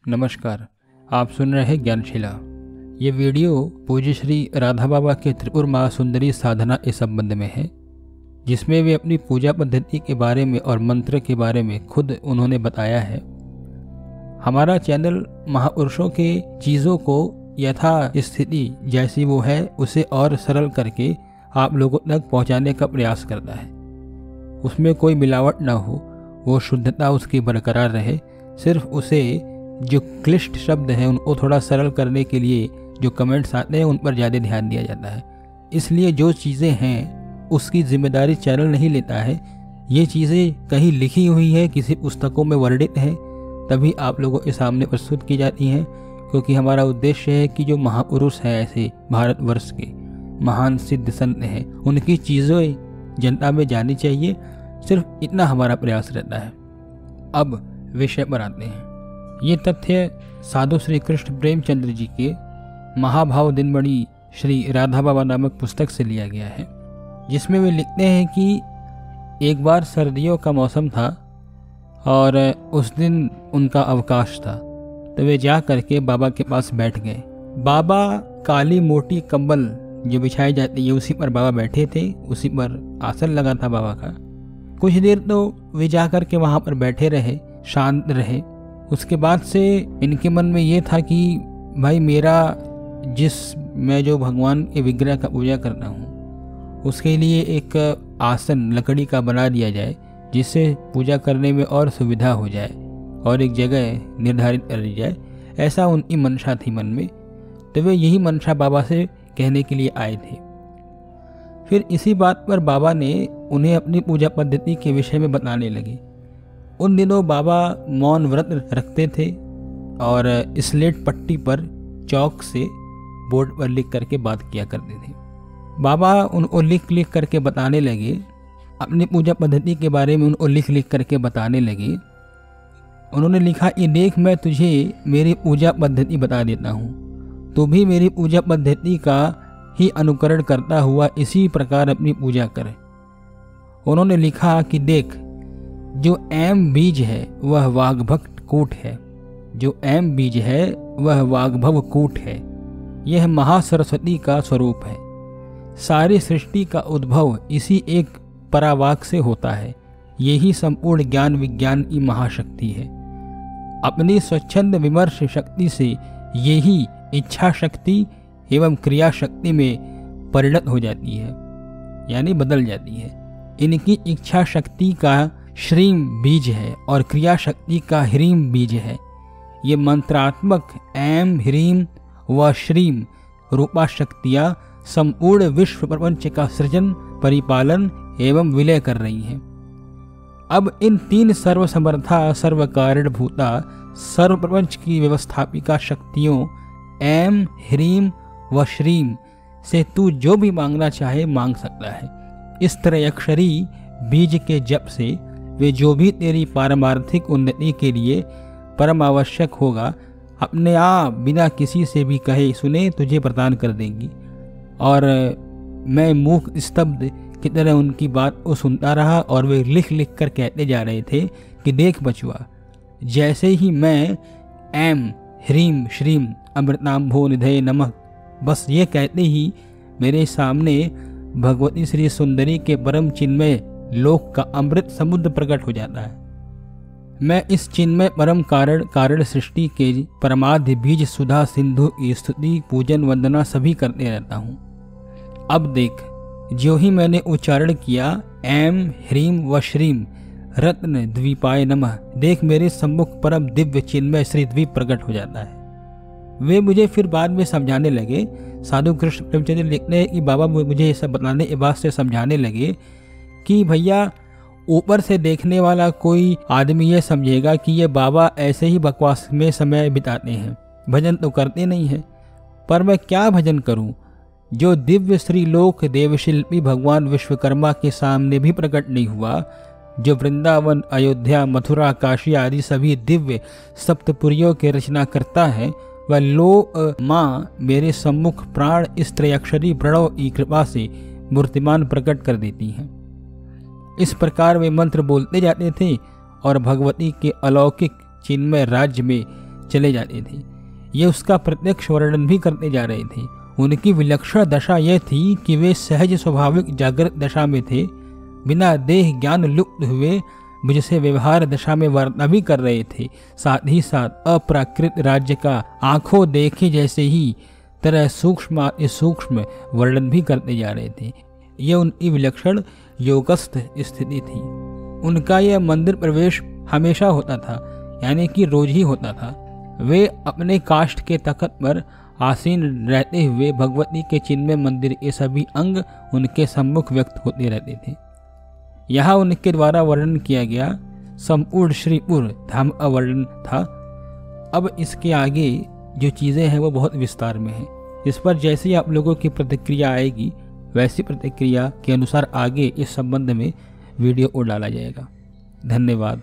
नमस्कार, आप सुन रहे हैं ज्ञानशिला। ये वीडियो पूज्य श्री राधा बाबा के त्रिपुर महासुंदरी साधना के संबंध में है, जिसमें वे अपनी पूजा पद्धति के बारे में और मंत्र के बारे में खुद उन्होंने बताया है। हमारा चैनल महापुरुषों के चीज़ों को यथा स्थिति जैसी वो है उसे और सरल करके आप लोगों तक पहुंचाने का प्रयास करता है। उसमें कोई मिलावट ना हो, वो शुद्धता उसकी बरकरार रहे। सिर्फ उसे जो क्लिष्ट शब्द हैं उनको थोड़ा सरल करने के लिए जो कमेंट्स आते हैं उन पर ज़्यादा ध्यान दिया जाता है। इसलिए जो चीज़ें हैं उसकी जिम्मेदारी चैनल नहीं लेता है। ये चीज़ें कहीं लिखी हुई है, किसी पुस्तकों में वर्णित है, तभी आप लोगों के सामने प्रस्तुत की जाती हैं। क्योंकि हमारा उद्देश्य है कि जो महापुरुष हैं, ऐसे भारतवर्ष के महान सिद्ध संत हैं, उनकी चीज़ें जनता में जानी चाहिए। सिर्फ इतना हमारा प्रयास रहता है। अब विषय पर आते हैं। ये तथ्य साधु श्री कृष्ण प्रेमचंद्र जी के महाभाव दिनमणि श्री राधा बाबा नामक पुस्तक से लिया गया है, जिसमें वे लिखते हैं कि एक बार सर्दियों का मौसम था और उस दिन उनका अवकाश था, तो वे जा करके बाबा के पास बैठ गए। बाबा काली मोटी कंबल जो बिछाई जाती है उसी पर बाबा बैठे थे, उसी पर आसन लगा था बाबा का। कुछ देर तो वे जा करके वहाँ पर बैठे रहे, शांत रहे। उसके बाद से इनके मन में ये था कि भाई मैं जो भगवान के विग्रह का पूजा करता हूँ उसके लिए एक आसन लकड़ी का बना दिया जाए, जिससे पूजा करने में और सुविधा हो जाए और एक जगह निर्धारित कर दी जाए। ऐसा उनकी मंशा थी मन में। तो वे यही मंशा बाबा से कहने के लिए आए थे। फिर इसी बात पर बाबा ने उन्हें अपनी पूजा पद्धति के विषय में बताने लगे। उन दिनों बाबा मौन व्रत रखते थे और स्लेट पट्टी पर चौक से बोर्ड पर लिख करके बात किया करते थे। बाबा उनको लिख करके बताने लगे, अपनी पूजा पद्धति के बारे में उनको लिख करके बताने लगे। उन्होंने लिखा, ये देख, मैं तुझे मेरी पूजा पद्धति बता देता हूँ, तू भी मेरी पूजा पद्धति का ही अनुकरण करता हुआ इसी प्रकार अपनी पूजा करे। उन्होंने लिखा कि देख, जो एम बीज है वह वाग्भक्त कूट है, जो एम बीज है वह वाग्भव कूट है। यह महासरस्वती का स्वरूप है। सारी सृष्टि का उद्भव इसी एक परावाक से होता है। यही संपूर्ण ज्ञान विज्ञान की महाशक्ति है। अपनी स्वच्छंद विमर्श शक्ति से यही इच्छा शक्ति एवं क्रिया शक्ति में परिणत हो जाती है, यानी बदल जाती है। इनकी इच्छा शक्ति का श्रीम बीज है और क्रिया शक्ति का ह्रीम बीज है। ये मंत्रात्मक एम ह्रीम व श्रीम रूपा शक्तियाँ संपूर्ण विश्व प्रपंच का सृजन, परिपालन एवं विलय कर रही हैं। अब इन तीन सर्वसमर्था, सर्वकारणभूता, सर्व प्रपंच की व्यवस्थापिका शक्तियों एम ह्रीम व श्रीम से तू जो भी मांगना चाहे मांग सकता है। इस त्रयक्षरी बीज के जप से वे जो भी तेरी पारमार्थिक उन्नति के लिए परम आवश्यक होगा, अपने आप बिना किसी से भी कहे सुने तुझे प्रदान कर देंगी। और मैं मूक स्तब्ध की तरह उनकी बात को सुनता रहा और वे लिख कर कहते जा रहे थे कि देख बचुआ, जैसे ही मैं एम ह्रीम श्रीम अमृतांभो निधये नमः बस ये कहते ही मेरे सामने भगवती श्री सुंदरी के परम चिन्मय लोक का अमृत समुद्र प्रकट हो जाता है। मैं इस चिन्मय परम कारण सृष्टि के परमाद्य बीज सुधा सिंधु की स्तुति पूजन वंदना सभी करते रहता हूँ। अब देख, जो ही मैंने उच्चारण किया एम ह्रीम व श्रीम रत्न द्वीपाय नमः, देख मेरे सम्मुख परम दिव्य चिन्मय श्री द्वीप प्रकट हो जाता है। वे मुझे फिर बाद में समझाने लगे। साधु कृष्ण प्रेमचंद्र लिखते हैं कि बाबा मुझे ये सब बताने के बाद से समझाने लगे कि भैया, ऊपर से देखने वाला कोई आदमी ये समझेगा कि ये बाबा ऐसे ही बकवास में समय बिताते हैं, भजन तो करते नहीं हैं। पर मैं क्या भजन करूं जो दिव्य श्री लोक देवशिल्पी भगवान विश्वकर्मा के सामने भी प्रकट नहीं हुआ, जो वृंदावन, अयोध्या, मथुरा, काशी आदि सभी दिव्य सप्तपुरियों के रचना करता है। वह लो माँ मेरे सम्मुख प्राण इस त्रयाक्षरी प्रणव की कृपा से मूर्तिमान प्रकट कर देती हैं। इस प्रकार वे मंत्र बोलते जाते थे और भगवती के अलौकिक चिन्मय राज्य में चले जाते थे। ये उसका प्रत्यक्ष वर्णन भी करते जा रहे थे। उनकी विलक्षण दशा यह थी कि वे सहज स्वाभाविक जागृत दशा में थे, बिना देह ज्ञान लुप्त हुए मुझसे व्यवहार दशा में वार्ता भी कर रहे थे। साथ ही साथ अप्राकृत राज्य का आंखों देखे जैसे ही तरह सूक्ष्म वर्णन भी करते जा रहे थे। यह उनकी विलक्षण योगस्थ स्थिति थी। उनका यह मंदिर प्रवेश हमेशा होता था, यानी कि रोज ही होता था। वे अपने काष्ठ के तख्त पर आसीन रहते हुए भगवती के चिन्मय मंदिर के सभी अंग उनके सम्मुख व्यक्त होते रहते थे। यहाँ उनके द्वारा वर्णन किया गया संपूर्ण श्रीपुर धाम का वर्णन था। अब इसके आगे जो चीज़ें हैं वो बहुत विस्तार में हैं। इस पर जैसे ही आप लोगों की प्रतिक्रिया आएगी वैसी प्रतिक्रिया के अनुसार आगे इस संबंध में वीडियो को डाला जाएगा। धन्यवाद।